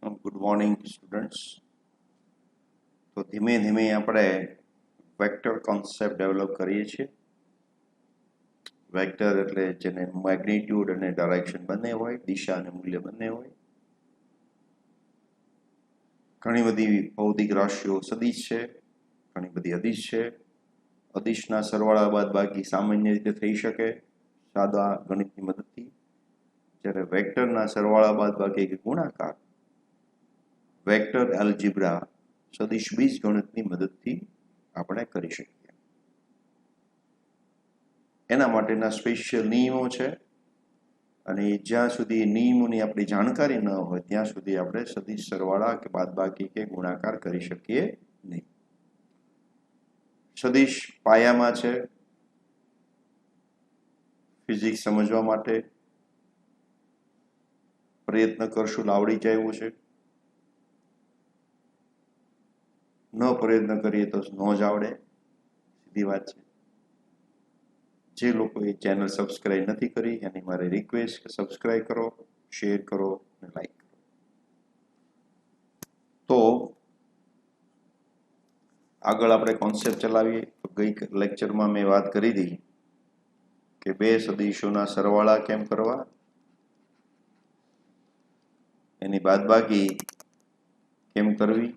Good morning students. તો ધીમે ધીમે આપણે વેક્ટર કોન્સેપ્ટ ડેવલપ કરીએ છીએ. વેક્ટર એટલે જેને મેગ્નિટ્યુડ અને ડાયરેક્શન બંને હોય, દિશા અને મૂલ્ય બંને હોય. ઘણી બધી ભૌતિક રાશિઓ સદિશ છે, ઘણી બધી અદિશ છે. અદિશના સરવાળા બાદ બાકી સામાન્ય રીતે થઈ શકે સાદા ગણિતની મદદથી, જ્યારે વેક્ટરના સરવાળા બાદ બાકી કે ગુણાકાર વેક્ટર એલ્જિબ્રા સદિશ બીજ ગણિતની મદદથી આપણે કરી શકીએ. એના માટેના સ્પેશિયલ નિયમો છે, અને જ્યાં સુધી નિયમોની આપણી જાણકારી ન હોય ત્યાં સુધી આપણે સદિશ સરવાળા કે બાદબાકી કે ગુણાકાર કરી શકીએ નહીં. સદિશ પાયામાં છે. ફિઝિક્સ સમજવા માટે પ્રયત્ન કરશું તો આવડી જાય એવું છે. ન પ્રયત્ન કરીએ તો ન જ આવડે, સીધી વાત છે. જે લોકોએ ચેનલ સબસ્ક્રાઇબ નથી કરી એની મારી રિક્વેસ્ટ કે સબસ્ક્રાઇબ કરો, શેર કરો અને લાઈક કરો. તો આગળ આપણે કોન્સેપ્ટ ચલાવીએ. તો ગઈ લેક્ચરમાં મેં વાત કરી હતી કે બે સદિશોના સરવાળા કેમ કરવા, એની બાદબાકી કેમ કરવી,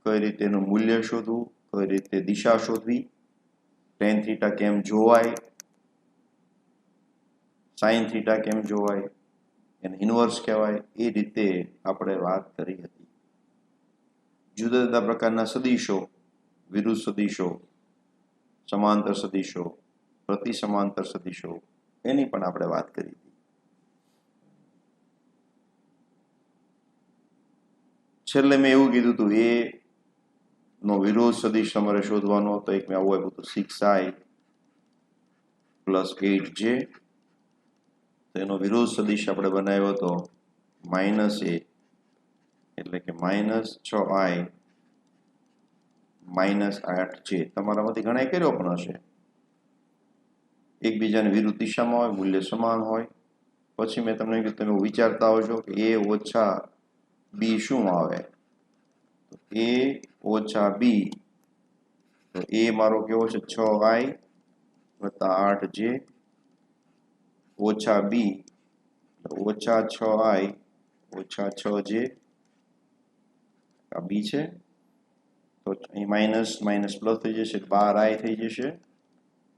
કઈ રીતે એનું મૂલ્ય શોધવું, કઈ રીતે દિશા શોધવી, tan થીટા કેમ જોવાય, sin થીટા કેમ જોવાય, એને ઇન્વર્સ કહેવાય, એ રીતે આપણે વાત કરી હતી. જુદા જુદા પ્રકારના સદિશો, વિરુદ્ધ સદિશો, સમાંતર સદિશો, પ્રતિ સમાંતર સદિશો, એની પણ આપણે વાત કરી હતી. છેલ્લે મેં એવું કીધું હતું એ નો વિરોધ સદિશ તમારે શોધવાનો હતો. એક મેં આવું આપ્યું હતું 6i + 8j. તો એનો વિરોધ સદિશ આપણે બનાવ્યો હતો -a, એટલે કે -6i - 8j. તમારામાંથી ઘણા કર્યો પણ હશે. એકબીજાને વિરુદ્ધ દિશામાં હોય, મૂલ્ય સમાન હોય. પછી મેં તમને કીધું તમે વિચારતા હોજો કે a ઓછા b શું આવે. તો a ઓછા b, તો a મારો કેવો છે 6i + 8j ઓછા b ઓછા 6i ઓછા 6j. આ b છે, તો અહીં માઇનસ માઇનસ પ્લસ થઈ જશે, 12i થઈ જશે,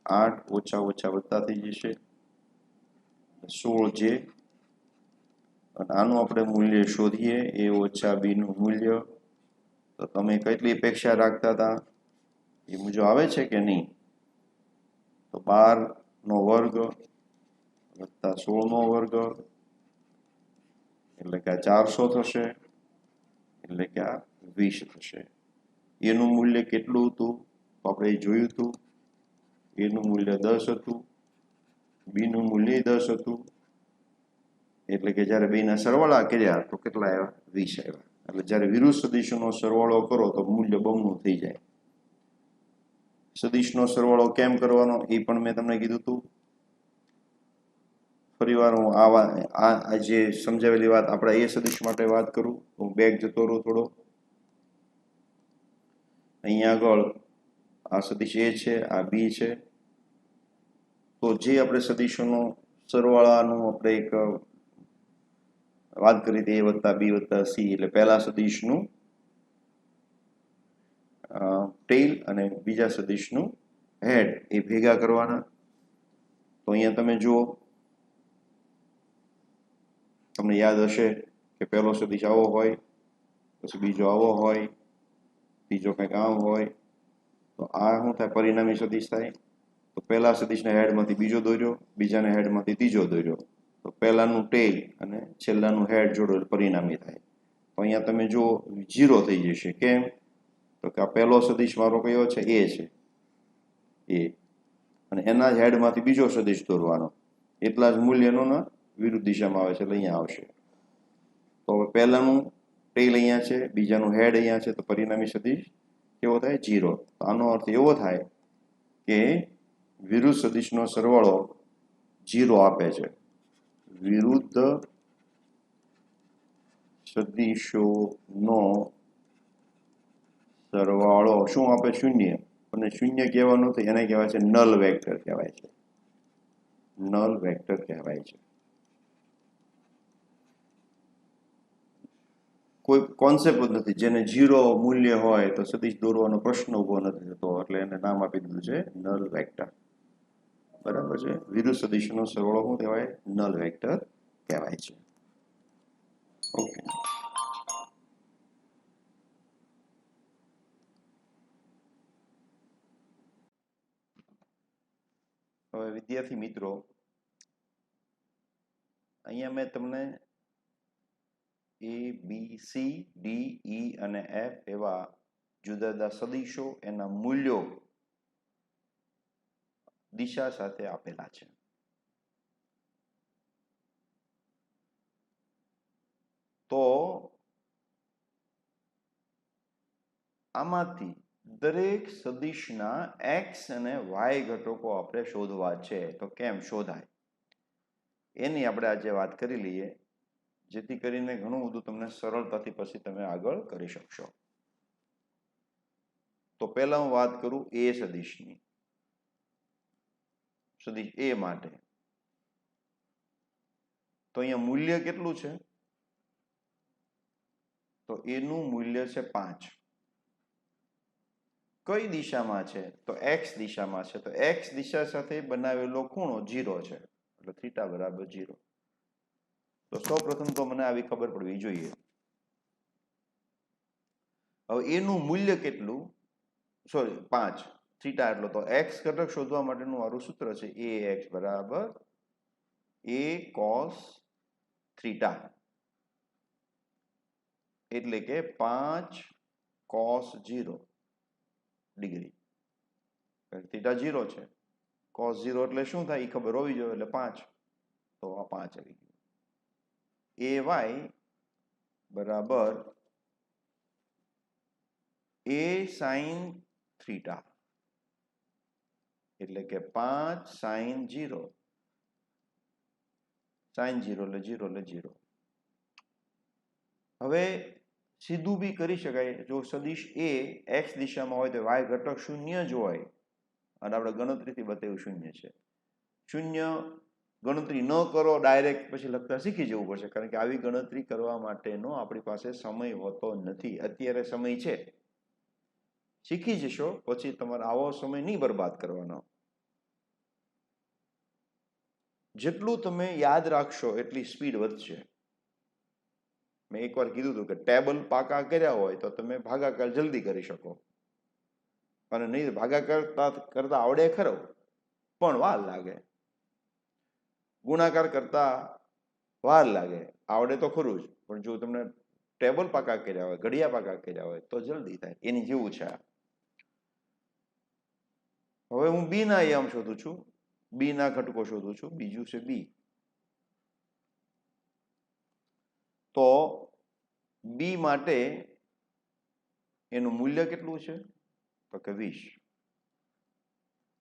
8 ઓછા ઓછા વત્તા થઈ જશે, 16j. અને આનું આપણે મૂલ્ય શોધીએ, a ઓછા b નું મૂલ્ય. તો તમે કેટલી અપેક્ષા રાખતા હતા એ મુજબ આવે છે કે નહીં? તો 12નો વર્ગ વત્તા 16નો વર્ગ એટલે કે આ 400 થશે, એટલે કે આ 20 થશે. એનું મૂલ્ય કેટલું હતું તો આપણે જોયું હતું. એનું મૂલ્ય 10 હતું, બીનું મૂલ્ય 10 હતું. એટલે કે જ્યારે બેના સરવાળા કર્યા તો કેટલા આવ્યા? 20 આવ્યા. એટલે જ્યારે વિરુદ્ધ સદિશોનો સરવાળો કરો તો મૂલ્ય બમણું થઈ જાય. સદિશનો સરવાળો કેમ કરવાનો એ પણ મેં તમને કીધું હતું. ફરીવાર હું આ જે સમજાવેલી વાત આપણે એ સદિશ માટે વાત કરું. હું બેક જતો રહું થોડો. અહીંયા આગળ આ સદિશ a છે, આ b છે. તો જે આપણે સદિશોનો સરવાળાનું આપણે એક વાત કરી હતી, a વત્તા b વત્તા c, એટલે પહેલા સદિશનું ટેલ અને બીજા સદિશનું હેડ એ ભેગા કરવાના. તો અહીંયા તમે જુઓ, તમને યાદ હશે કે પહેલો સદિશ આવો હોય, પછી બીજો આવો હોય, ત્રીજો કંઈક આમ હોય. તો આ શું થાય? પરિણામી સદિશ થાય. તો પહેલા સદિશના હેડમાંથી બીજો દોર્યો, બીજાના હેડમાંથી ત્રીજો દોર્યો. તો પહેલાનું ટેલ અને છેલ્લાનું હેડ જોડો એટલે પરિણામી થાય. તો અહીંયા તમે જુઓ 0 થઈ જશે. કેમ? તો કે આ પહેલો સદિશ મારો કયો છે? a છે, a, અને એના જ હેડમાંથી બીજો સદિશ દોરવાનો. એટલા જ મૂલ્યનો ના વિરુદ્ધ દિશામાં આવે છે, એટલે અહીંયા આવશે. તો હવે પહેલાનું ટેલ અહીંયા છે, બીજાનું હેડ અહીંયા છે, તો પરિણામી સદિશ કેવો થાય? 0. તો આનો અર્થ એવો થાય કે વિરુદ્ધ સદિશનો સરવાળો 0 આપે છે. વિરુદ્ધ સદિશોનો સરવાળો શું આપે? શૂન્ય. અને શૂન્ય કહેવાનું નથી, એને કહેવાય છે નલ વેક્ટર કહેવાય છે. નલ વેક્ટર કહેવાય છે. કોઈ કોન્સેપ્ટ જ નથી. જેને 0 મૂલ્ય હોય તો સદિશ દોરવાનો પ્રશ્ન ઉભો નથી થતો, એટલે એને નામ આપી દીધું છે નલ વેક્ટર. બરાબર છે. વિરુદ્ધ સદિશનો સરવાળો શું કહેવાય? નલ વેક્ટર કહેવાય છે. ઓકે. હવે વિદ્યાર્થી મિત્રો, અહીંયા મેં તમને A, B, C, D, E અને F એવા જુદા જુદા સદિશો, એના મૂલ્યો દિશા સાથે આપેલા છે. તો આમાંથી દરેક સદિશના x અને y ઘટકો આપણે શોધવા છે. તો કેમ શોધાય એની આપણે આજે વાત કરી લઈએ, જેથી કરીને ઘણું બધું તમને સરળતાથી પછી તમે આગળ કરી શકશો. તો પહેલા હું વાત કરું એ સદિશની. સદિશ એ માટે તો અહીંયા મૂલ્ય કેટલું છે? તો એનું મૂલ્ય છે 5. કઈ દિશામાં છે? તો x દિશામાં છે. તો x દિશા સાથે બનાવેલો ખૂણો 0 છે, એટલે થીટા બરાબર 0. તો સૌપ્રથમ તો મને આવી ખબર પડવી જોઈએ. હવે એનું મૂલ્ય કેટલું? સોરી 5, થીટા એટલો. તો x ઘટક શોધવા માટેનું મારું સૂત્ર છે ax બરાબર a cos થીટા, એટલે કે 5 cos 0 ડિગ્રી. થીટા 0 છે, cos 0 એટલે શું થાય એ ખબર હોવી જોઈએ, એટલે 5. તો આ 5 આવી ગયું. ay બરાબર a sin થીટા, એટલે કે 5 sin 0. sin 0 એટલે 0 એટલે 0. હવે સીધું બી કરી શકાય. જો સદિશ એ x દિશામાં હોય તો y ઘટક 0 જ હોય, અને આપણે ગણતરીથી બતાવ્યું 0 છે. 0 ગણતરી ન કરો ડાયરેક્ટ, પછી લખતા શીખી જવું પડશે, કારણ કે આવી ગણતરી કરવા માટેનો આપણી પાસે સમય હોતો નથી. અત્યારે સમય છે, શીખી જશો પછી તમારે આવો સમય નહીં બરબાદ કરવાનો. જેટલું તમે યાદ રાખશો એટલી સ્પીડ વધશે. મેં એકવાર કીધું હતું કે ટેબલ પાકા કર્યા હોય તો તમે ભાગાકાર જલ્દી કરી શકો, અને નહીં ભાગાકાર કરતા આવડે ખરો પણ વાર લાગે. ગુણાકાર કરતા વાર લાગે, આવડે તો ખરું જ, પણ જો તમને ટેબલ પાકા કર્યા હોય, ઘડિયા પાકા કર્યા હોય તો જલ્દી થાય. એની જેવું છે. હવે હું બી ના આયામ શોધું છું, બી ના ઘટકો શોધું છું. બીજું છે બી. તો બી માટે એનું મૂલ્ય કેટલું છે? તો કે 20.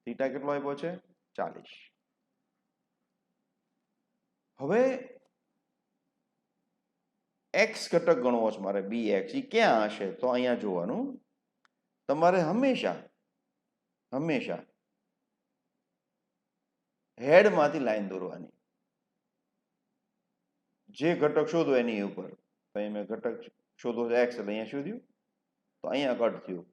થીટા કેટલો આપ્યો છે? 40. હવે x ઘટક ગણવો છે મારે, બી એક્સ. એ ક્યાં હશે? તો અહીંયા જોવાનું. તમારે હંમેશા હેડમાંથી લાઈન દોરવાની. જે ઘટક શોધો એની ઉપર. તો મેં ઘટક શોધો એક્સ, એટલે અહીંયા શોધ્યું, તો અહીંયા કટ થયું.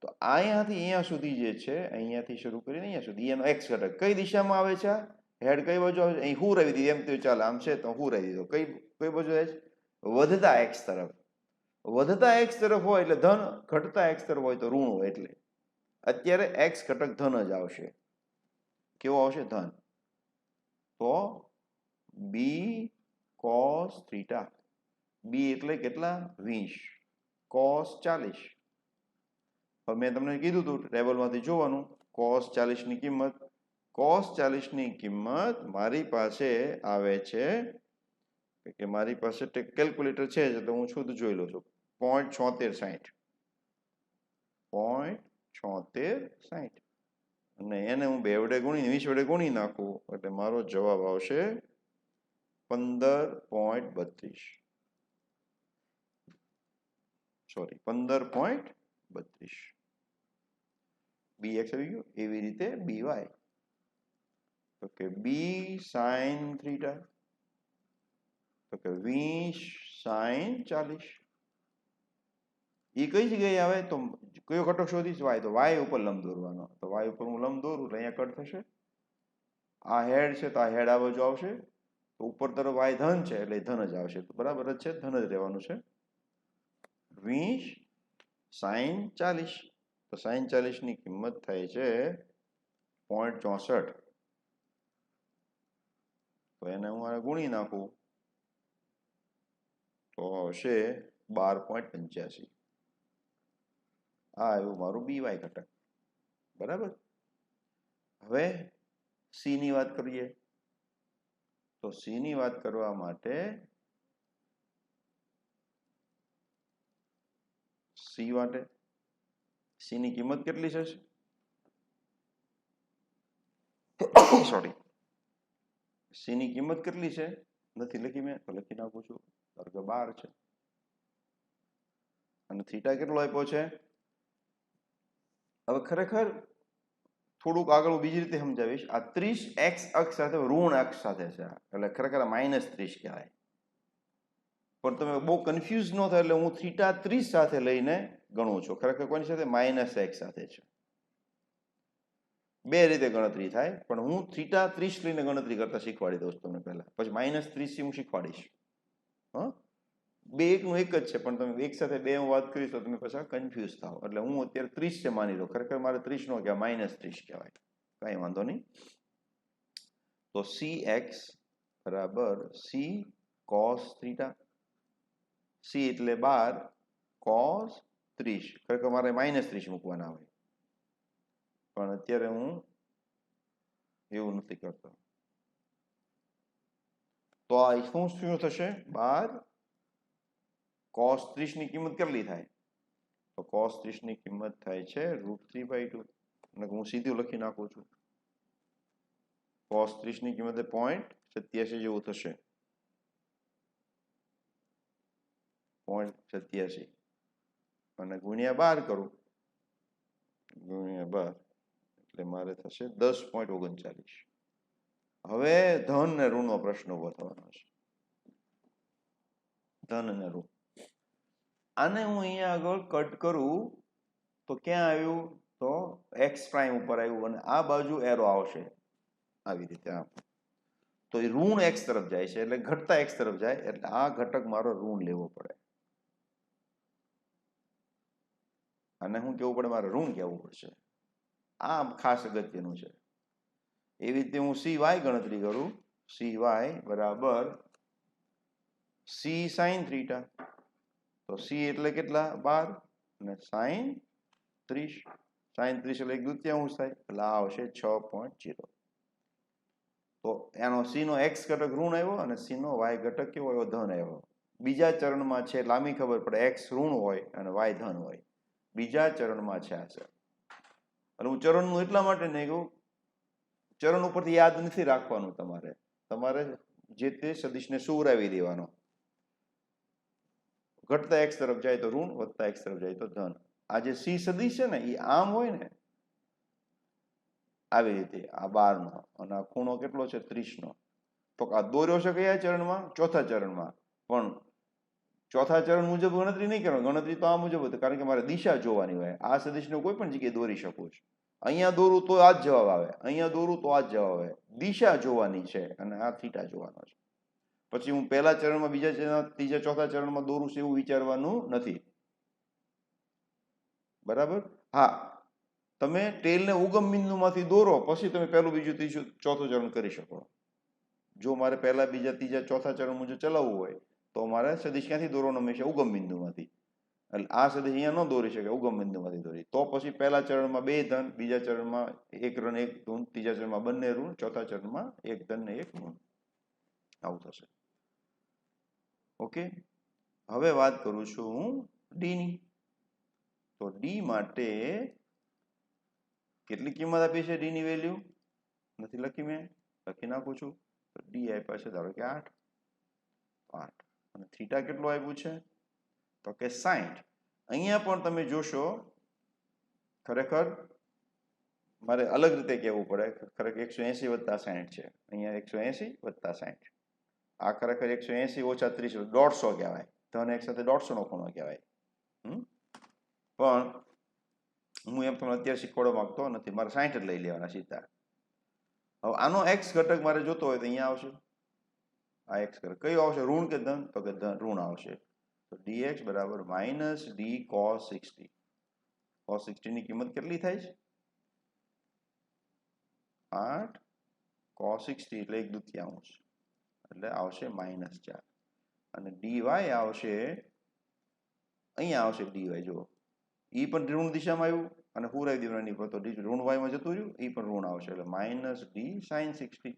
તો અહીંયાથી અહીંયા સુધી જે છે, અહીંયાથી શરૂ કરીને અહીંયા સુધી એનો એક્સ ઘટક કઈ દિશામાં આવે છે? હેડ કઈ બાજુ આવે છે? અહીં હું રહી દીધી, એમ તો ચાલે, આમ છે તો હું રહી દીધો. કઈ બાજુ આવે છે? વધતા એક્સ તરફ. વધતા એક્સ તરફ હોય એટલે ધન, ઘટતા એક્સ તરફ હોય તો ઋણ. એટલે અત્યારે એક્સ ઘટક ધન જ આવશે. કેવો આવશે? ધન. તો બી cos થીટા. બી એટલે કેટલા? 20. cos 40. હવે મેં તમને કીધું હતું ટેબલમાંથી જોવાનું. cos 40 ની કિંમત, cos 40 ની કિંમત મારી પાસે આવે છે, કે મારી પાસે કેલ્ક્યુલેટર છે તો હું શુદ્ધ જોઈ લઉં છું. 0.7660. 0.7660. અને એને હું 2 વડે ગુણી 20 વડે ગુણી નાખું એટલે મારો જવાબ આવશે 15.32. સોરી 15.32 bx આવી ગયું. એવી રીતે by તો કે b sin θ તો કે 20 sin 40 એ કઈ જગ્યાએ આવે તો કયો ઘટક શોધીશ y તો y ઉપર લંબ દોરવાનો તો y ઉપર હું લંબ દોરું એટલે અહીંયા કટ થશે આ હેડ છે તો આ હેડ આ બાજુ આવશે તો ઉપર તરફ y ધન છે એટલે ધન જ આવશે તો બરાબર જ છે ધન જ રહેવાનું છે 20 sin 40 તો sin 40 ની કિંમત થાય છે 0.64 તો એને હું આ ગુણી નાખું તો હશે 12.85 આ આવ્યું મારું by ઘટક બરાબર. હવે c ની વાત કરીએ તો c ની વાત કરવા માટે c ની કિંમત કેટલી છે સોરી c ની કિંમત કેટલી છે નથી લખી મેં તો લખી નાખું છું વર્ગ 12 છે અને થીટા કેટલો આપ્યો છે હવે ખરેખર થોડુંક આગળ બીજી રીતે સમજાવીશ આ 30 x અક્ષ સાથે ઋણ અક્ષ સાથે છે એટલે ખરેખર -30 કહેવાય પણ તમે બહુ કન્ફ્યુઝ ન થાય એટલે હું થીટા 30 સાથે લઈને ગણું છું ખરેખર કોની સાથે -x સાથે છે બે રીતે ગણતરી થાય પણ હું થીટા 30 લઈને ગણતરી કરતા શીખવાડી દઉં તમને પહેલા પછી -30 થી હું શીખવાડીશ હા બે એકનું એક જ છે પણ તમે એક સાથે બે હું વાત કરીશ તો તમે પાછા કન્ફ્યુઝ થાવ એટલે હું અત્યારે 30 છે માની લો ખરેખર મારે 30 નો કહેવાય -30 કહેવાય કાંઈ વાંધો નહીં તો cx બરાબર c cos θ c એટલે 12 cos 30 ખરેખર મારે -30 મૂકવાના હોય પણ અત્યારે હું એવું નથી કરતો તો આ શું થશે 12 cos 30 ની કિંમત કેટલી થાય તો cos 30 ની કિંમત થાય છે √3/2 અને હું સીધું લખી નાખું છું cos 30 ની કિંમત 0.87 જેવું થશે 0.87 અને ગુણ્યા 12 કરું ગુણ્યા 12 એટલે મારે થશે 10.39 હવે ધન ને ઋણનો પ્રશ્ન ઉભો થવાનો છે ધન અને ઋણ આને હું અહીંયા આગળ કટ કરું તો ક્યાં આવ્યું તો x પ્રાઇમ ઉપર આવ્યું અને આ બાજુ એરો આવશે આવી રીતે આમ તો એ ઋણ x તરફ જાય છે એટલે ઘટતા x તરફ જાય એટલે આ ઘટક મારો ઋણ લેવો પડે અને હું કેવું પડે મારે ઋણ કહેવું પડશે આ ખાસ અગત્યનું છે એવી રીતે હું cy ગણતરી કરું cy બરાબર c sin θ તો c એટલે કેટલા 12 અને sin 30 sin 30 એટલે 1/2 થાય એટલે આ આવશે 6.0 તો એનો c નો x ઘટક ઋણ આવ્યો અને c નો y ઘટક કેવો આવ્યો ધન આવ્યો બીજા ચરણમાં છે લાંબી ખબર પડે x ઋણ હોય અને y ધન હોય બીજા ચરણમાં છે આ છે અને હું ચરણનું એટલા માટે નહીં કહું ચરણ ઉપરથી યાદ નથી રાખવાનું તમારે જે તે સદિશને સુવરાવી દેવાનો ઘટતા x તરફ જાય તો ઋણ વધતા x તરફ જાય તો ધન આ જે c સદિશ છે ને એ આમ હોય ને આવી રીતે આ 12 નો અને આ ખૂણો કેટલો છે 30 નો તો આ દોર્યો છે કયા ચરણમાં ચોથા ચરણમાં પણ ચોથા ચરણ મુજબ ગણતરી નહીં કરવાની ગણતરી તો આ મુજબ હતી કારણ કે મારે દિશા જોવાની હોય આ સદિશને કોઈ પણ જગ્યાએ દોરી શકું છું અહીંયા દોરું તો આ જ જવાબ આવે અહીંયા દોરું તો આ જ જવાબ આવે દિશા જોવાની છે અને આ થીટા જોવાનો છે પછી હું પહેલા ચરણમાં બીજા ચરણ ત્રીજા ચોથા ચરણમાં દોરું છું એવું વિચારવાનું નથી બરાબર હા તમે ટેલને ઉગમ બિંદુમાંથી દોરો પછી તમે પહેલું બીજું ત્રીજું ચોથું ચરણ કરી શકો જો મારે પહેલા બીજા ત્રીજા ચોથા ચરણ મુજબ ચલાવવું હોય તો મારે સદિશ ક્યાંથી દોરવાનો હંમેશા ઉગમ બિંદુમાંથી એટલે આ સદિશ અહીંયા ન દોરી શકે ઉગમ બિંદુમાંથી દોરી તો પછી પહેલા ચરણમાં 2 ધન બીજા ચરણમાં 1 ઋણ 1 ધન ત્રીજા ચરણમાં બંને ઋણ ચોથા ચરણમાં 1 ધન ને 1 ઋણ આવું થશે ઓકે હવે વાત કરું છું હું ડી ની તો ડી માટે કેટલી કિંમત આપી છે ડી ની વેલ્યુ નથી લખી મેં લખી નાખું છું તો ડી આપ્યા છે ધારો કે 8 અને થીટા કેટલું આપ્યું છે તો કે 60 અહીંયા પણ તમે જોશો ખરેખર મારે અલગ રીતે કહેવું પડે, ખરેખર 180 વત્તા 60 છે, અહીંયા 180 વત્તા 60, આ ખરેખર 180 ઓછા 30 150 કહેવાય, ધન એક સાથે 150 નો ખૂણો કહેવાય. પણ હું એમ તમને અત્યારે શીખવાડવા માંગતો નથી, મારે 60 જ લઈ લેવાના સીધા. હવે આનો એક્સ ઘટક મારે જોતો હોય તો અહીંયા આવશે, આ એક્સ ઘટક કયો આવશે, ઋણ કે ધન, તો કે ઋણ આવશે. તો dx બરાબર માઇનસ ડી cos 60. cos 60 ની કિંમત કેટલી થાય છે, 8 cos 60 એટલે 1/2, એટલે આવશે -4. અને dy આવશે, અહીંયા આવશે dy, જો ઈ પણ ઋણ દિશામાં આવ્યું અને પૂરાઈ દેવાની પર, તો ઋણ y માં જતું રહ્યું, ઈ પણ ઋણ આવશે, એટલે માઇનસ ડી sin 60,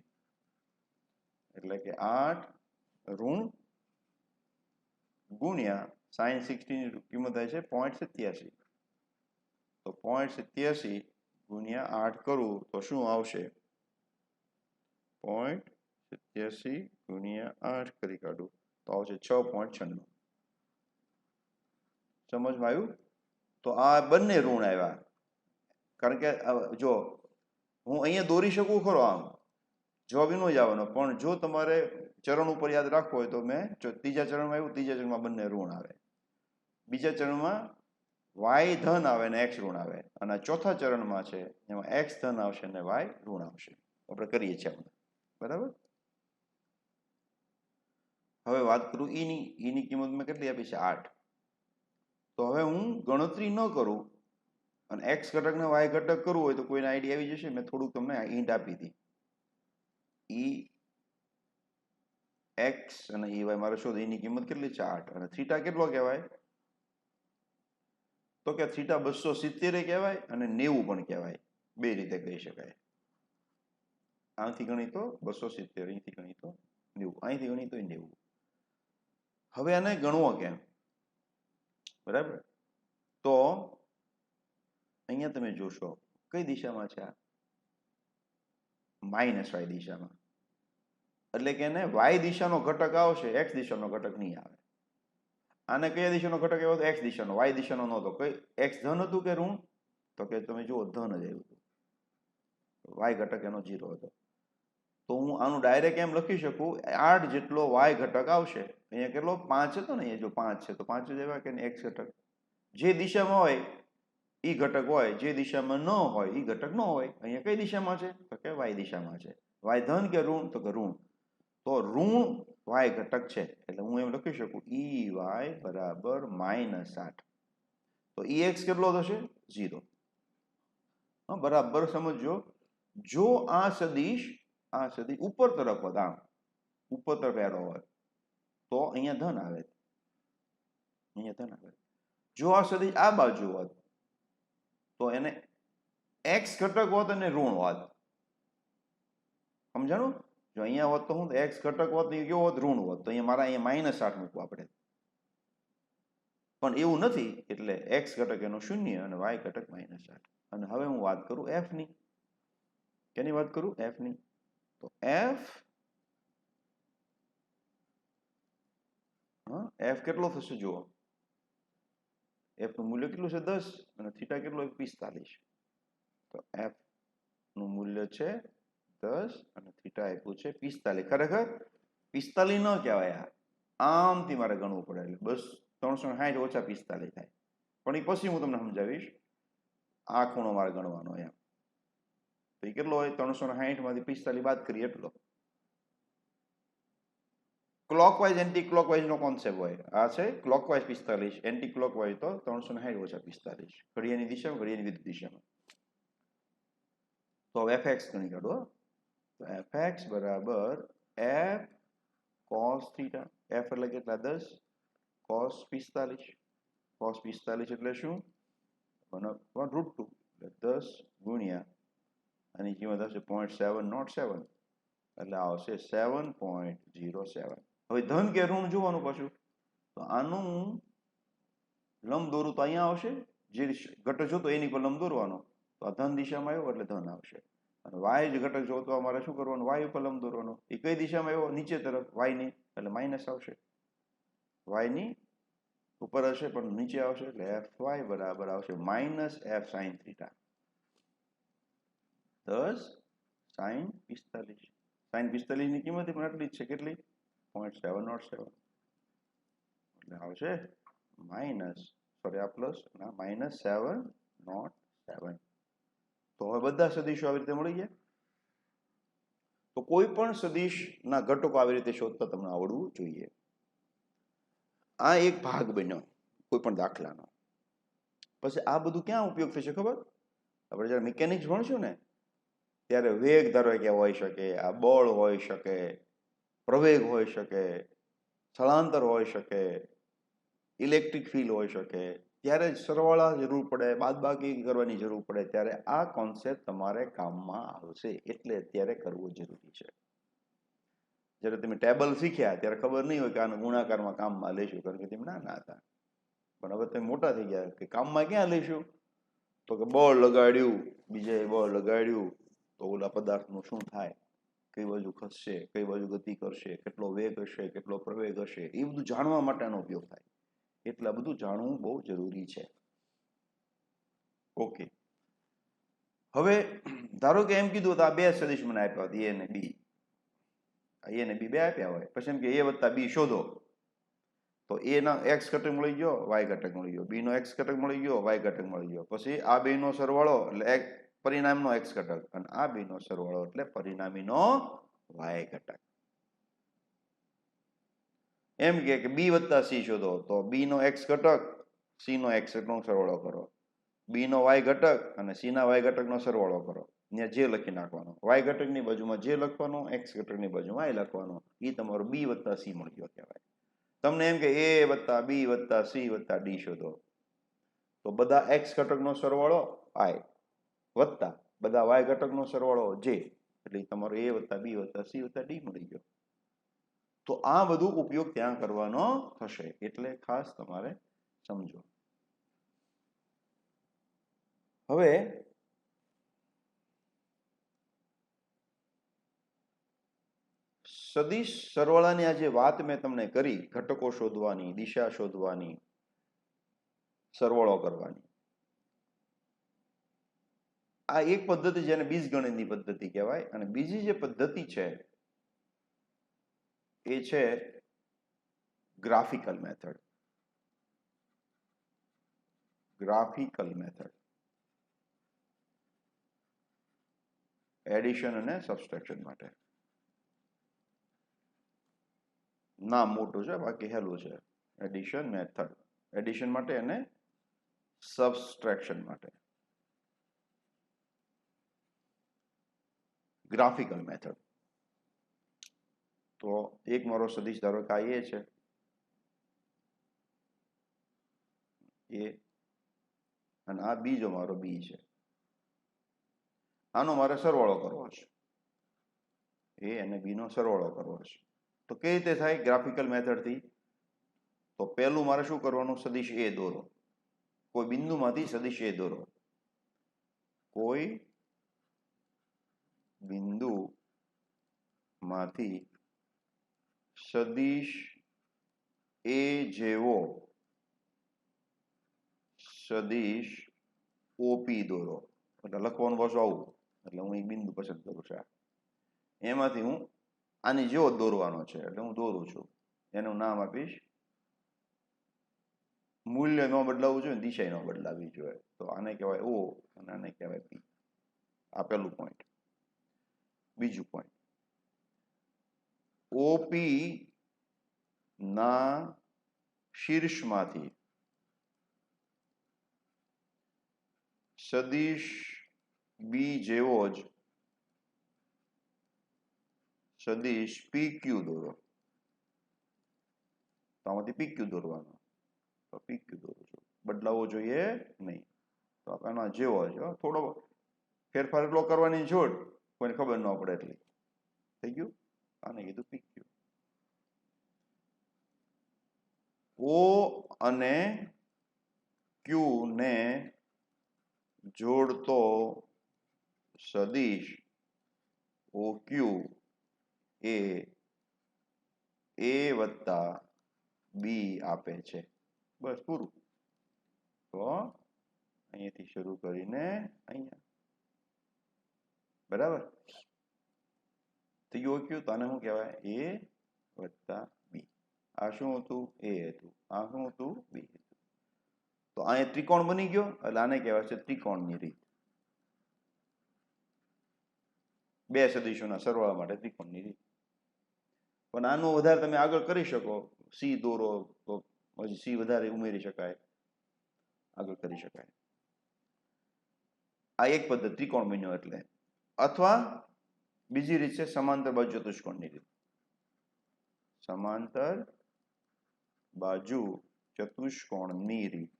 એટલે કે 8 ઋણ ગુણ્યા sin 60 ની કિંમત થાય છે 0.87. તો 0.87 ગુણ્યા 8 કરું તો શું આવશે, 0.87 ગુણ્યા 8 કરી કાઢું તો આવશે 6.96. સમજમાં આવ્યું? તો આ બંને ઋણ આવ્યા, કારણ કે જો હું અહીંયા દોરી શકું ખરો, આમ જવાબ એનો જ આવવાનો, પણ જો તમારે ચરણ ઉપર યાદ રાખવું હોય તો મેં ત્રીજા ચરણમાં આવ્યું, ત્રીજા ચરણમાં બંને ઋણ આવે, બીજા ચરણમાં y ધન આવે અને x ઋણ આવે, અને ચોથા ચરણમાં છે એમાં x ધન આવશે અને y ઋણ આવશે. આપણે કરીએ છીએ આપણે, બરાબર. હવે વાત કરું ઈની કિંમત મેં કેટલી આપી છે, 8. તો હવે હું ગણતરી ન કરું અને એક્સ ઘટક ને વાય ઘટક કરવું હોય તો કોઈને આઈડિયા આવી જશે. મેં થોડુંક તમને હિન્ટ આપી હતી, ઈ એક્સ અને ઈ વાય મારે શોધ, એની કિંમત કેટલી છે, 8, અને થીટા કેટલો કહેવાય, તો કે થીટા 270 કહેવાય અને 90 પણ કહેવાય, બે રીતે કહી શકાય. આથી ગણી તો 270, અહીંથી ગણી તો 90, અહીંથી ગણી તો 90. હવે આને ગણવો કેમ, બરાબર. તો અહીંયા તમે જોશો કઈ દિશામાં છે, માઇનસ વાય દિશામાં, એટલે કે એને વાય દિશાનો ઘટક આવશે, એક્સ દિશાનો ઘટક નહીં આવે. આને કયા દિશાનો ઘટક આવ્યો હતો, એક્સ દિશાનો, વાય દિશાનો નહોતો. કઈ એક્સ ધન હતું કે ઋણ, તો કે તમે જુઓ ધન જ આવ્યું હતું, વાય ઘટક એનો 0 હતો. તો હું આનું ડાયરેક્ટ એમ લખી શકું, 8 જેટલો વાય ઘટક આવશે. અહીંયા કેટલો 5 હતો ને, અહીંયા જો 5 છે તો 5 જ આવ્યા કે એક્સ ઘટક, જે દિશામાં હોય ઈ ઘટક હોય, જે દિશામાં ન હોય ઈ ઘટક ન હોય. અહીંયા કઈ દિશામાં છે, તો કે વાય દિશામાં છે. વાય ધન કે ઋણ, તો કે ઋણ. તો ઋણ વાય ઘટક છે, એટલે હું એમ લખી શકું ઈ વાય બરાબર -8. તો ઈ એક્સ કેટલો થશે, 0. બરાબર સમજો, જો આ સદિશ ઉપર તરફ હોત, આમ ઉપર તરફ એરો હોય તો અહીંયા ધન આવે, અહીંયા ધન આવે. જો આ સદિશ આ બાજુ હોત તો એને એક્સ ઘટક હોત અને ઋણ હોત, સમજાણું? જો અહીંયા હોત તો હું એક્સ ઘટક હોત ને કેવો હોત, ઋણ હોત, તો અહીંયા મારા અહીંયા -8 મૂકવું આપણે, પણ એવું નથી, એટલે એક્સ ઘટક એનો 0 અને વાય ઘટક -8. અને હવે હું વાત કરું એફ ની, કેની વાત કરું, એફ ની. તો એફ કેટલો થશે, જુઓ એફ નું મૂલ્ય કેટલું છે, 10, અને થીટા કેટલો 45. તો એફ નું મૂલ્ય છે 10 અને થીટા આપ્યું છે 45. ખરેખર 45 ન કહેવાય, આમથી મારે ગણવું પડે, એટલે બસ 360 ઓછા 45 થાય. પણ એ પછી હું તમને સમજાવીશ, આ ખૂણો મારે ગણવાનો એમ. તો એ કેટલો હોય, 360 માંથી 45 બાદ કરીએ એટલો. ક્લોકવાઇઝ એન્ટી ક્લોકવાઇઝ નો કોન્સેપ્ટ હોય, આ છે ક્લોકવાઇઝ 45, એન્ટી ક્લોકવાઇઝ તો 360 ઓછા 45, ઘડિયાળની દિશામાં, ઘડિયાળની વિરુદ્ધ દિશામાં. તો fx ગણી કાઢો. તો fx બરાબર f cos થીટા, f એટલે કેટલા, 10, cos 45, cos 45 એટલે શું, 1/√2, એટલે 10 ગુણ્યા આની કિંમત હશે 0.707, એટલે આવશે 7.07. હવે ધન કે ઋણ જોવાનું પાછું, તો આનું લંબ દોરું તો અહીંયા આવશે, જે ઘટક જોતો એની પર લંબ દોરવાનો, તો આ ધન દિશામાં આવ્યો એટલે ધન આવશે. અને વાય જે ઘટક જોતો અમારે શું કરવાનું, વાય ઉપર લંબ દોરવાનો, એ કઈ દિશામાં આવ્યો, નીચે તરફ, વાય ની, એટલે માઇનસ આવશે. વાય ની ઉપર હશે પણ નીચે આવશે એટલે fy બરાબર આવશે -f sin θ 10 sin 45 sin 45 ની કિંમત પણ આટલી જ છે કેટલી 0.707 એટલે આવશે -707 તો હવે બધા સદીશો આવી રીતે મળી ગયા તો કોઈ પણ સદીશના ઘટકો આવી રીતે શોધતા તમને આવડવું જોઈએ આ એક ભાગ બન્યો કોઈ પણ દાખલાનો પછી આ બધું ક્યાં ઉપયોગ થશે ખબર આપણે જ્યારે મિકેનિક્સ ભણશું ને ત્યારે વેગ ધારો કે હોઈ શકે આ બળ હોઈ શકે પ્રવેગ હોઈ શકે સ્થળાંતર હોઈ શકે ઇલેક્ટ્રિક ફિલ્ડ હોઈ શકે ત્યારે સરવાળા જરૂર પડે બાદબાકી કરવાની જરૂર પડે ત્યારે આ કોન્સેપ્ટ તમારે કામમાં આવશે એટલે અત્યારે કરવું જરૂરી છે જ્યારે તમે ટેબલ શીખ્યા ત્યારે ખબર નહીં હોય કે આને ગુણાકારમાં કામમાં લઈશું કારણ કે તમે નાના હતા પણ હવે તમે મોટા થઈ ગયા કે કામમાં ક્યાં લઈશું તો કે બળ લગાડ્યું બીજે બળ લગાડ્યું તો ઓલા પદાર્થનું શું થાય કઈ બાજુ ખસશે કઈ બાજુ ગતિ કરશે કેટલો વેગ હશે કેટલો પ્રવેગ હશે એ બધું જાણવા માટેનો ઉપયોગ થાય એટલે બધું જાણવું બહુ જરૂરી છે ઓકે હવે ધારો કે એમ કીધું તો આ બે સદિશ મને આપ્યા હતા એ અને બી એ ને બી બે આપ્યા હોય પછી એમ કે એ વત્તા બી શોધો તો એ ના એક્સ ઘટક મળી ગયો વાય ઘટક મળી ગયો બી નો એક્સ ઘટક મળી ગયો વાય ઘટક મળી ગયો પછી આ બે નો સરવાળો એટલે પરિણામનો એક્સ ઘટક અને આ બે નો સરવાળો એટલે પરિણામીનો વાય ઘટક એમ કે બી વત્તા સી શોધો તો બી નો એક્સ ઘટક સી નો એક્સ ઘટકનો સરવાળો કરો બી નો વાય ઘટક અને સી ના વાય ઘટકનો સરવાળો કરો ત્યાં જે લખી નાખવાનો વાય ઘટકની બાજુમાં જે લખવાનું એક્સ ઘટકની બાજુમાં વાય લખવાનું એ તમારું બી વત્તા સી મળી ગયો કહેવાય તમને એમ કે એ વત્તા બી વત્તા સી વત્તા ડી શોધો તો બધા એક્સ ઘટકનો સરવાળો આય વત્તા બધા વાય ઘટકનો સરવાળો જે એટલે તમારો એ વત્તા બી વત્તા સી વત્તા ડી મળી ગયો તો આ બધું ઉપયોગ ત્યાં કરવાનો થશે એટલે ખાસ તમારે સમજો હવે સદિશ સરવાળાની આ જે વાત મેં તમને કરી ઘટકો શોધવાની દિશા શોધવાની સરવાળો કરવાની આ એક પદ્ધતિ જેને બીજગણિતની પદ્ધતિ કહેવાય અને બીજી જે પદ્ધતિ છે એ છે ગ્રાફિકલ મેથડ એડિશન અને સબસ્ટ્રેક્શન માટે નામ મોટું છે બાકી હેલું છે એડિશન મેથડ એડિશન માટે અને સબસ્ટ્રેક્શન માટે ગ્રાફિકલ મેથડ તો એક મારો સદિશ ધારો કે આ એ છે એ અને આ બીજો મારો બી છે આનો મારે સરવાળો કરવો છે એ અને બી નો સરવાળો કરવો છે તો કઈ રીતે થાય ગ્રાફિકલ મેથડથી તો પહેલું મારે શું કરવાનું સદિશ એ દોરો કોઈ બિંદુમાંથી સદિશ એ દોરો કોઈ બિંદુમાંથી સદિશ એ જેવો સદિશ ઓપી દોરો એટલે લખવાનું પાછું આવું એટલે હું એક બિંદુ પસંદ કરું છું એમાંથી હું આની જેવો દોરવાનો છે એટલે હું દોરું છું એનું નામ આપીશ મૂલ્ય ન બદલાવવું જોઈએ દિશા ન બદલાવી જોઈએ તો આને કહેવાય ઓ અને આને કહેવાય પી આ પહેલું પોઈન્ટ બીજું પોઈન્ટ ઓપી ના શીર્ષમાંથી સદિશ બી જેવો જ સદિશ PQ દોરો તો આમાંથી PQ દોરવાનો તો PQ દોરું છું બદલાવવો જોઈએ નહીં તો આના જેવો છે થોડો ફેરફાર એટલો કરવાની જોડ કોઈને ખબર ન પડે એટલી થઈ ગયું આને કીધું PQ O અને Q ને જોડતો સદિશ OQ એ વત્તા બી આપે છે બસ પૂરું. તો અહીંયાથી શરૂ કરીને અહીંયા, બરાબર. તો યો ક્યુ, તો આને શું કહેવાય? એ વત્તા બી. આ શું હતું? એ હતું. આ શું હતું? બી હતું. તો અહીંયા ત્રિકોણ બની ગયો, એટલે આને કહેવાય છે ત્રિકોણની રીત. બે સદીશોના સરવાળા માટે ત્રિકોણની રીત. પણ આનું વધારે તમે આગળ કરી શકો, સી દોરો તો પછી સી વધારે ઉમેરી શકાય, આગળ કરી શકાય. આ એક પદ્ધતિ ત્રિકોણ બન્યો એટલે. અથવા બીજી રીત છે સમાંતર બાજુ ચતુષ્કોણની રીત. સમાંતર બાજુ ચતુષ્કોણની રીત.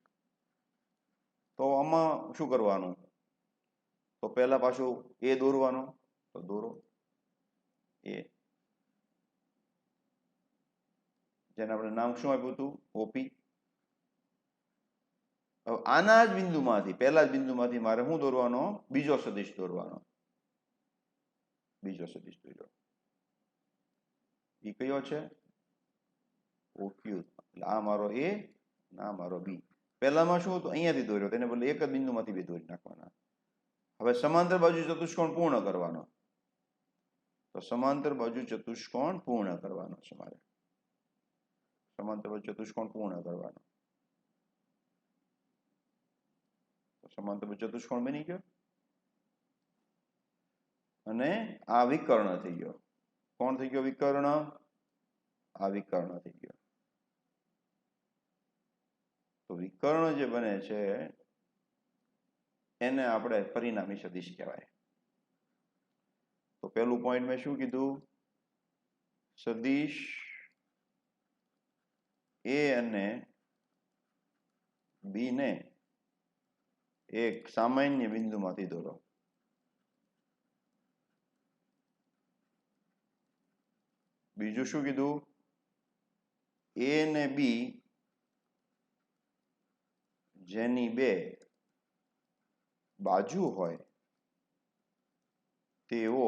તો આમાં શું કરવાનું? તો પહેલા પાછું એ દોરવાનો, તો દોરો એ, જેને આપણે નામ શું આપ્યું હતું? ઓપી. હવે આના જ બિંદુમાંથી, પહેલા જ બિંદુમાંથી મારે શું દોરવાનો? બીજો સદિશ દોરવાનો. બીજો સદિશ દોર્યો. એ કયો છે? ઓક્યુ. એટલે આ મારો એ, આ મારો બી. પહેલામાં શું હતું? અહીંયાથી દોર્યો, તેને બદલે એક જ બિંદુમાંથી બે દોરી નાખવાના. હવે સમાંતર બાજુ ચતુષ્કોણ પૂર્ણ કરવાનો. તો સમાંતર બાજુ ચતુષ્કોણ પૂર્ણ કરવાનો છે મારે. સમાંતર બાજુ ચતુષ્કોણ પૂર્ણ કરવાનો. તો સમાંતર બાજુ ચતુષ્કોણ બની ગયો. અને આ વિકર્ણ થઈ ગયો. કોણ થઈ ગયો વિકર્ણ? આ વિકર્ણ થઈ ગયો. તો વિકર્ણ જે બને છે એને આપણે પરિણામી સદિશ કહેવાય. તો પેલું પોઈન્ટ મેં શું કીધું? સદિશ એ અને બી ને એક સામાન્ય બિંદુમાંથી દોરો. બીજું શું કીધું? એ ને બી જેની બે બાજુ હોય તેઓ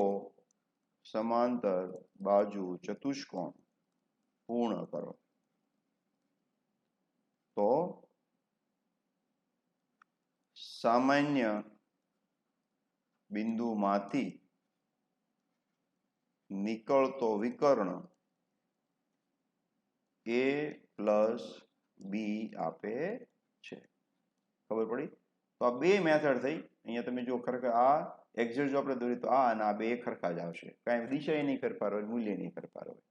સમાંતર બાજુ ચતુષ્કોણ પૂર્ણ કરો. તો સામાન્ય બિંદુમાંથી નીકળતો વિકર્ણ એ પ્લસ બી આપે છે. ખબર પડી? તો આ બે મેથડ થઈ. અહીંયા તમે જો ખરેખર આ એક્ઝેક્ટ જો આપણે દોરીએ તો આ અને આ બે ખરખા જ આવશે. કાંઈ દિશા નહીં ફેરફાર હોય, મૂલ્ય નહીં ફેરફાર હોય.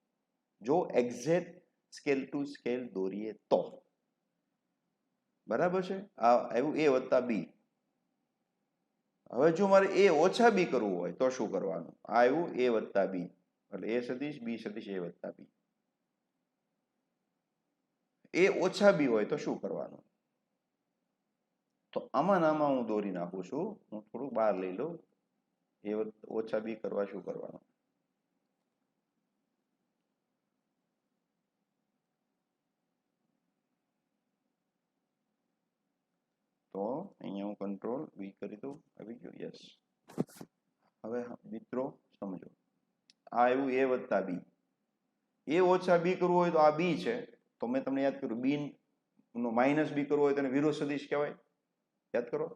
જો એક્ઝેક્ટ સ્કેલ ટુ સ્કેલ દોરીએ તો. બરાબર છે? આ આવ્યું એ વત્તા બી. હવે જો મારે એ ઓછા બી કરવું હોય તો શું કરવાનું? આ આવ્યું એ વત્તા બી, એટલે એ સદિશ બી સદિશ એ વત્તા બી. એ ઓછા બી હોય તો શું કરવાનું? તો આમાં આમાં હું દોરી નાખું છું. હું થોડું બહાર લઈ લઉં. એ ઓછા બી કરવા શું કરવાનું? તો અહીંયા હું કંટ્રોલ વી કરી દઉં. આવી ગયું? યસ. હવે મિત્રો સમજો, આ આવ્યું એ વત્તા બી. એ ઓછા બી કરવું હોય તો આ બી છે. તો મેં તમને યાદ કર્યું, બી નો માઇનસ બી કરવું હોય તો એને વિરોધ સદિશ કહેવાય. યાદ કરો,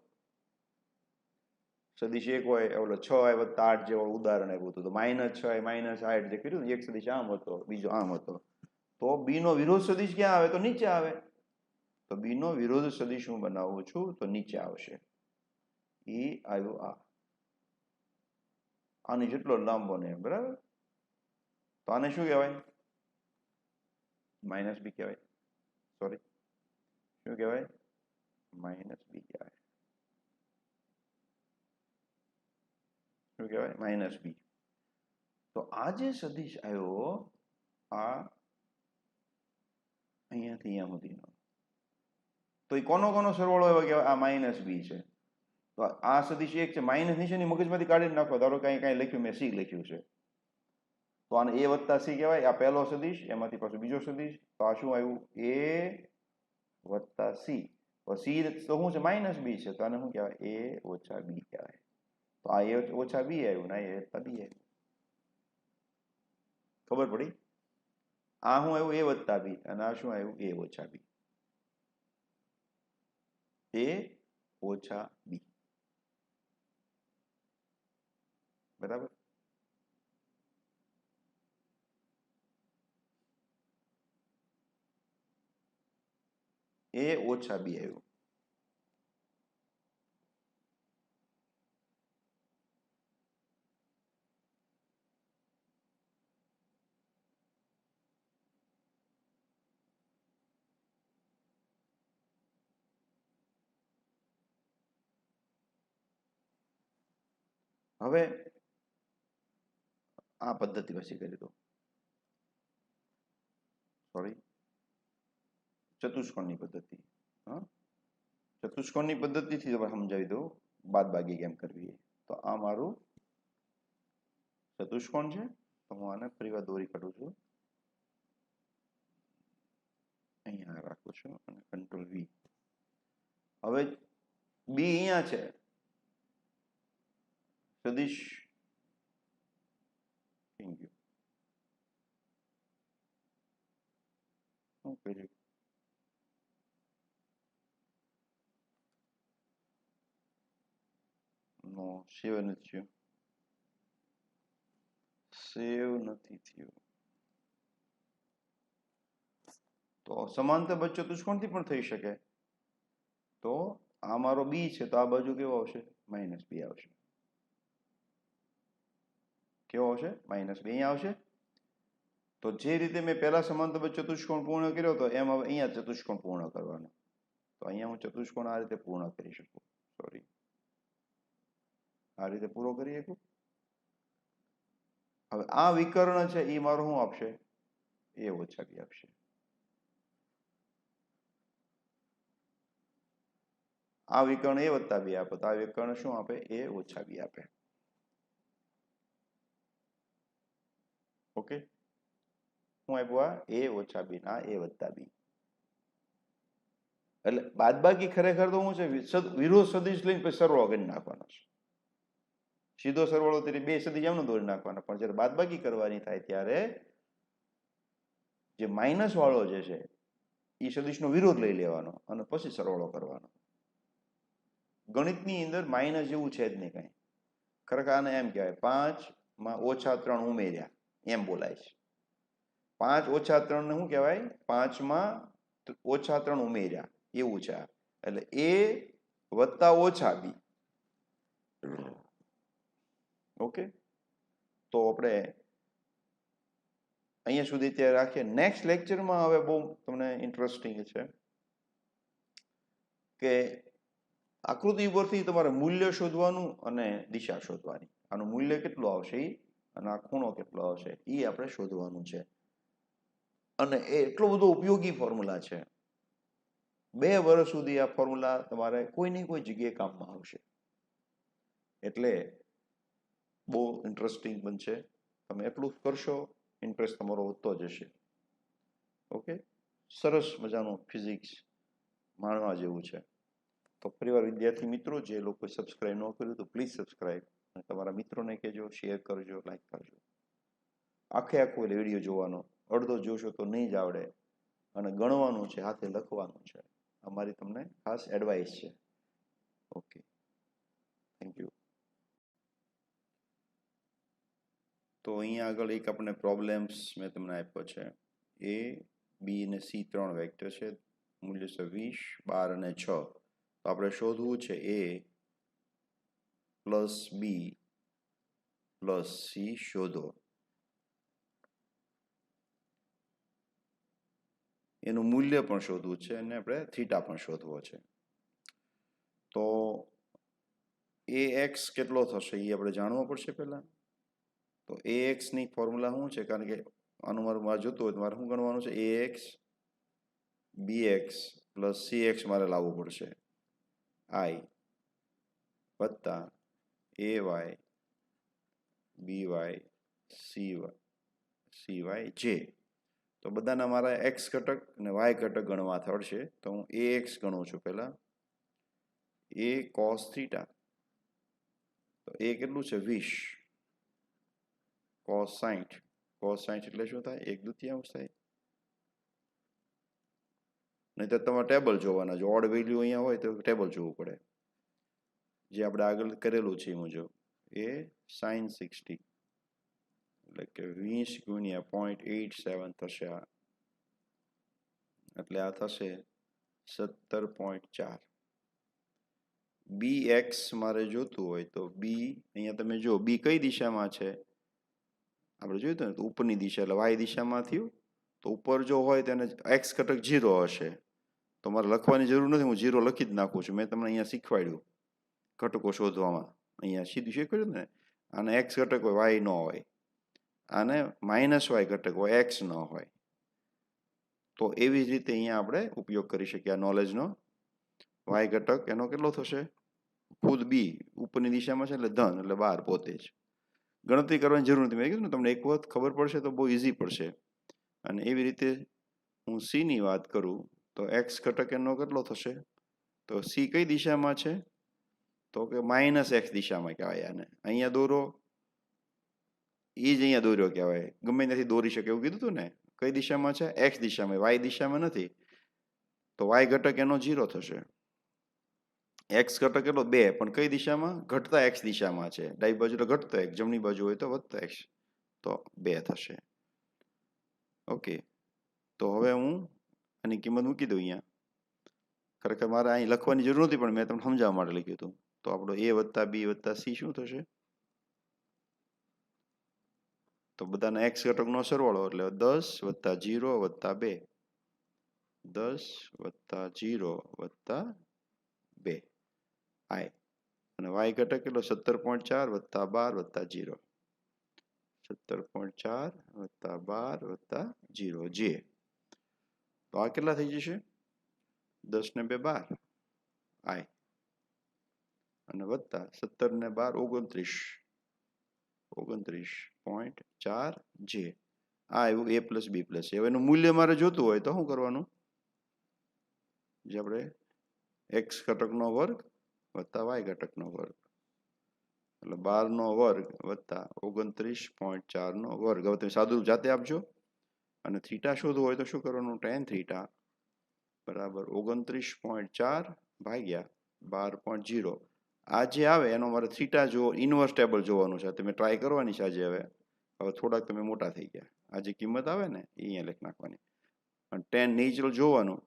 સદિશ એક હોય ઓલો 6 + 8 જેવો ઉદાહરણ આવ્યું હતું. તો -6 -8 જે કર્યું ને, એક સદિશ આમ હતો, બીજો આમ હતો. તો બી નો વિરોધ સદિશ ક્યાં આવે? તો નીચે આવે. તો બી નો વિરોધ સદિશ હું બનાવું છું તો નીચે આવશે. એ આવ્યો આ, આની જેટલો લાંબો ને, બરાબર. તો આને શું કહેવાય? માઇનસ બી કહેવાય. સોરી, શું કહેવાય? માઇનસ બી કહેવાય. શું કહેવાય? માઇનસ બી. તો આ જે સદિશ આવ્યો, આ અહીંયાથી અહીંયા સુધીનો, તો એ કોનો કોનો સરવાળો એવો કહેવાય? આ માઇનસ બી છે. તો આ સદિશ એક છે. માઇનસ નીચેની મગજમાંથી કાઢી નાખો. ધારો કાંઈ લખ્યું, મેં સી લખ્યું છે, તો આને એ વત્તા સી કહેવાય. આ પહેલો સદિશ, એમાંથી પાછું બીજો સદિશ. તો આ શું આવ્યું? એ વત્તા સી. તો સી તો શું છે? માઇનસ બી છે. તો આને શું કહેવાય? એ ઓછા બી કહેવાય. તો આ એ ઓછા બી આવ્યું ને, એ વત્તા બી આવ્યું. ખબર પડી? આ શું આવ્યું? એ વત્તા બી. અને આ શું આવ્યું? એ ઓછા બી. એ ઓછા બી. બરાબર. એ ઓછા બી આવ્યું. હવે આ પદ્ધતિ પછી કરી દો. સોરી, ચતુષ્કોણની પદ્ધતિ. હા, ચતુષ્કોણની પદ્ધતિથી તમે સમજાવી દો બાદબાકી કેમ કરવી. તો આ મારું ચતુષ્કોણ છે. તો હું આને ફરીવાર દોરી કાઢું છું. અહીંયા રાખું છું અને કંટ્રોલ વી. હવે બી અહીંયા છે. સદિશ શું કર્યું? નો સેવ નથી થયું. સેવ નથી થયું. તો સમાંતર ચતુષ્કોણથી પણ થઈ શકે. તો આ મારો બી છે, તો આ બાજુ કેવો આવશે? માઇનસ બી આવશે. કેવો આવશે? માઇનસ બી. અહીંયા આવશે. તો જે રીતે મેં પહેલા સમાંતર ચતુષ્કોણ પૂર્ણ કર્યો હતો એમ હવે અહીંયા ચતુષ્કોણ પૂર્ણ કરવાનો. તો અહીંયા હું ચતુષ્કોણ આ રીતે પૂર્ણ કરી શકું. સોરી, આ રીતે પૂરો કરી શકું. હવે આ વિકર્ણ છે એ મારો શું આપશે? એ ઓછા બી આપશે. આ વિકર્ણ એ વત્તા બી આપે તો આ વિકર્ણ શું આપે? એ ઓછા બી આપે. ઓકે, હું આપ્યું આ એ ઓછા બી ના એ વત્તા બી. એટલે બાદબાકી ખરેખર તો શું છે? વિરોધ સદિશ લઈને પછી સરવાળો કરી નાખવાનો છે. સીધો સરવાળો તરીકે બે સદિશ એમનો દોરી નાખવાના. પણ જયારે બાદબાકી કરવાની થાય ત્યારે જે માઇનસ વાળો જે છે એ સદિશનો વિરોધ લઈ લેવાનો અને પછી સરવાળો કરવાનો. ગણિતની અંદર માઇનસ જેવું છે જ નહીં કઈ. ખરેખર આને એમ કહેવાય 5 - 3 ઉમેર્યા એમ બોલાય છે. 5 - 3 ને શું કહેવાય? 5 - 3 ઉમેર્યા એવું છે. એટલે એ વત્તા ઓછા બી. ઓકે, તો આપણે અહીંયા સુધી ત્યારે રાખીએ. નેક્સ્ટ લેક્ચરમાં હવે બહુ તમને ઇન્ટરેસ્ટિંગ છે કે આકૃતિ ઉપરથી તમારે મૂલ્ય શોધવાનું અને દિશા શોધવાની. આનું મૂલ્ય કેટલું આવશે અને આ ખૂણો કેટલો આવશે એ આપણે શોધવાનું છે. અને એ એટલો બધો ઉપયોગી ફોર્મ્યુલા છે. 2 વર્ષ સુધી આ ફોર્મ્યુલા તમારે કોઈ ને કોઈ જગ્યાએ કામમાં આવશે. એટલે બહુ ઇન્ટરેસ્ટિંગ બનશે. તમે એટલું કરશો, ઇન્ટરેસ્ટ તમારો વધતો જશે. ઓકે, સરસ મજાનું ફિઝિક્સ માણવા જેવું છે. તો ફરીવાર વિદ્યાર્થી મિત્રો, જે લોકો સબસ્ક્રાઇબ ન કર્યું તો પ્લીઝ સબસ્ક્રાઇબ અને તમારા મિત્રોને કહેજો, શેર કરજો, લાઈક કરજો. આખો વિડીયો જોવાનો. અડધો જોશો તો નહીં જ આવડે. અને ગણવાનું છે, હાથે લખવાનું છે. અમારી તમને ખાસ એડવાઇસ છે. Okay, thank you. તો અહીંયા આગળ એક આપણે પ્રોબ્લેમ્સ મેં તમને આપ્યો છે. એ, બી અને સી 3 વેક્ટર છે. મૂલ્ય છે 20, 12 અને 6. તો આપણે શોધવું છે એ પ્લસ બી પ્લસ સી શોધો. એનું મૂલ્ય પણ શોધવું છે અને આપણે થીટા પણ શોધવો છે. તો એ એક્સ કેટલો થશે એ આપણે જાણવો પડશે પહેલા. તો એ એક્સની ફોર્મ્યુલા શું છે? કારણ કે આનું મારે જોતું હોય તો મારે શું ગણવાનું છે? A x b x plus c x મારે લાવવું પડશે. આઈ વત્તા a y b y c y j. તો બધાના મારા એક્સ ઘટક અને વાય ઘટક ગણવા થશે. તો હું એ એક્સ ગણું છું પહેલા. એ કોસ થીટા. તો એ કેટલું છે? 20. કોસ 60. કોસ 60 એટલે શું થાય? 1/2 થાય. નહીં તો તમારે ટેબલ જોવાના. જો ઓડ વેલ્યુ અહીંયા હોય તો ટેબલ જોવું પડે. જે આપણે આગળ કરેલું છે એ મુજબ એ sin 60 એટલે કે 20 ગુણ્યા 0.87 થશે આ, એટલે આ થશે 17.4. bx મારે જોતું હોય તો b અહીંયા તમે જો b કઈ દિશામાં છે આપણે જોયું હતું ને, તો ઉપરની દિશા એટલે y દિશામાં થયું. તો ઉપર જો હોય તેને x ઘટક 0 હશે. તો મારે લખવાની જરૂર નથી, હું 0 લખી જ નાખું છું. મેં તમને અહીંયા શીખવાડ્યું ઘટકો શોધવામાં, અહીંયા સીધું શીખવાડ્યું ને. આને x ઘટક હોય, y ન હોય. આને -y ઘટક હોય, x ન હોય. તો એવી જ રીતે અહીંયા આપણે ઉપયોગ કરી શકીએ આ નોલેજનો. y ઘટક એનો કેટલો થશે? ખુદ b ઉપરની દિશામાં છે એટલે ધન, એટલે 12 પોતે જ. ગણતરી કરવાની જરૂર નથી. મેં કીધું ને તમને એક વખત ખબર પડશે તો બહુ ઇઝી પડશે. અને એવી રીતે હું c ની વાત કરું તો x ઘટક એનો કેટલો થશે? તો c કઈ દિશામાં છે? તો કે -x દિશામાં કહેવાય આને. અહીંયા દોરો, એ જ અહીંયા દોર્યો કહેવાય. ગમે ત્યાંથી દોરી શકે એવું કીધું હતું ને. કઈ દિશામાં છે? x દિશામાં, y દિશામાં નથી. તો y ઘટક એનો 0 થશે. x ઘટક એટલો 2, પણ કઈ દિશામાં? ઘટતા x દિશામાં છે. ડાબી બાજુ તો ઘટતો x, જમણી બાજુ હોય તો વધતો x, તો 2 થશે. ઓકે, તો હવે હું આની કિંમત મૂકી દઉં અહીંયા. ખરેખર મારે અહીં લખવાની જરૂર નથી, પણ મેં તમને સમજાવવા માટે લખ્યું હતું. તો આપણો a વત્તા b વત્તા c શું થશે? તો બધાના x ઘટકનો સરવાળો એટલે 10 વત્તા 0 વત્તા 2, 10 વત્તા 0 વત્તા 2 i. અને y ઘટક કેટલો? 17.4 વત્તા 12 વત્તા 0, 17.4 વત્તા 12 વત્તા 0 j. તો આ કેટલા થઈ જશે? 10 ને 2 12 i, અને વત્તા 17 ને 12 29.4 j. આ આવ્યું a પ્લસ b પ્લસ. હવે એનું મૂલ્ય મારે જોતું હોય તો શું કરવાનું? જે આપણે x ઘટકનો વર્ગ વત્તા y ઘટકનો વર્ગ, એટલે 12 નો વર્ગ વત્તા 29.4 નો વર્ગ. હવે તમે સાદુરૂપ જાતે આપજો. અને થીટા શોધવું હોય તો શું કરવાનું? tan થીટા બરાબર 29.4 ભાગ્યા 12.0. આ જે આવે એનો મારે થીટા જો ઇન્વર્સ ટેબલ જોવાનું છે. તમે ટ્રાય કરવાની છે આજે. હવે થોડાક તમે મોટા થઈ ગયા. આ જે કિંમત આવે ને એ અહીંયા લખી નાખવાની. અને tan નેચરલ જોવાનું,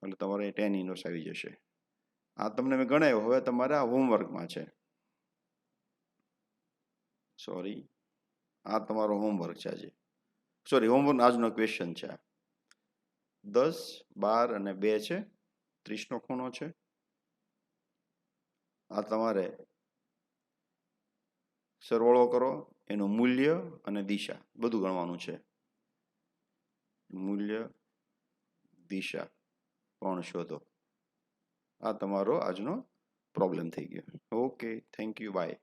એટલે તમારે tan ઇન્વર્સ આવી જશે. આ તમને મેં ગણાવ્યો. હવે તમારે આ હોમવર્કમાં છે. સોરી, આ તમારો હોમવર્ક છે આજે. સોરી, હોમવર્ક આજનો ક્વેશ્ચન છે. 10, 12 અને 2 છે. 30 નો ખૂણો છે. આ તમારે સરવાળો કરો, એનું મૂલ્ય અને દિશા બધું ગણવાનું છે. મૂલ્ય, દિશા પણ શોધો. આ તમારો આજનો પ્રોબ્લેમ થઈ ગયો. Okay, thank you, by.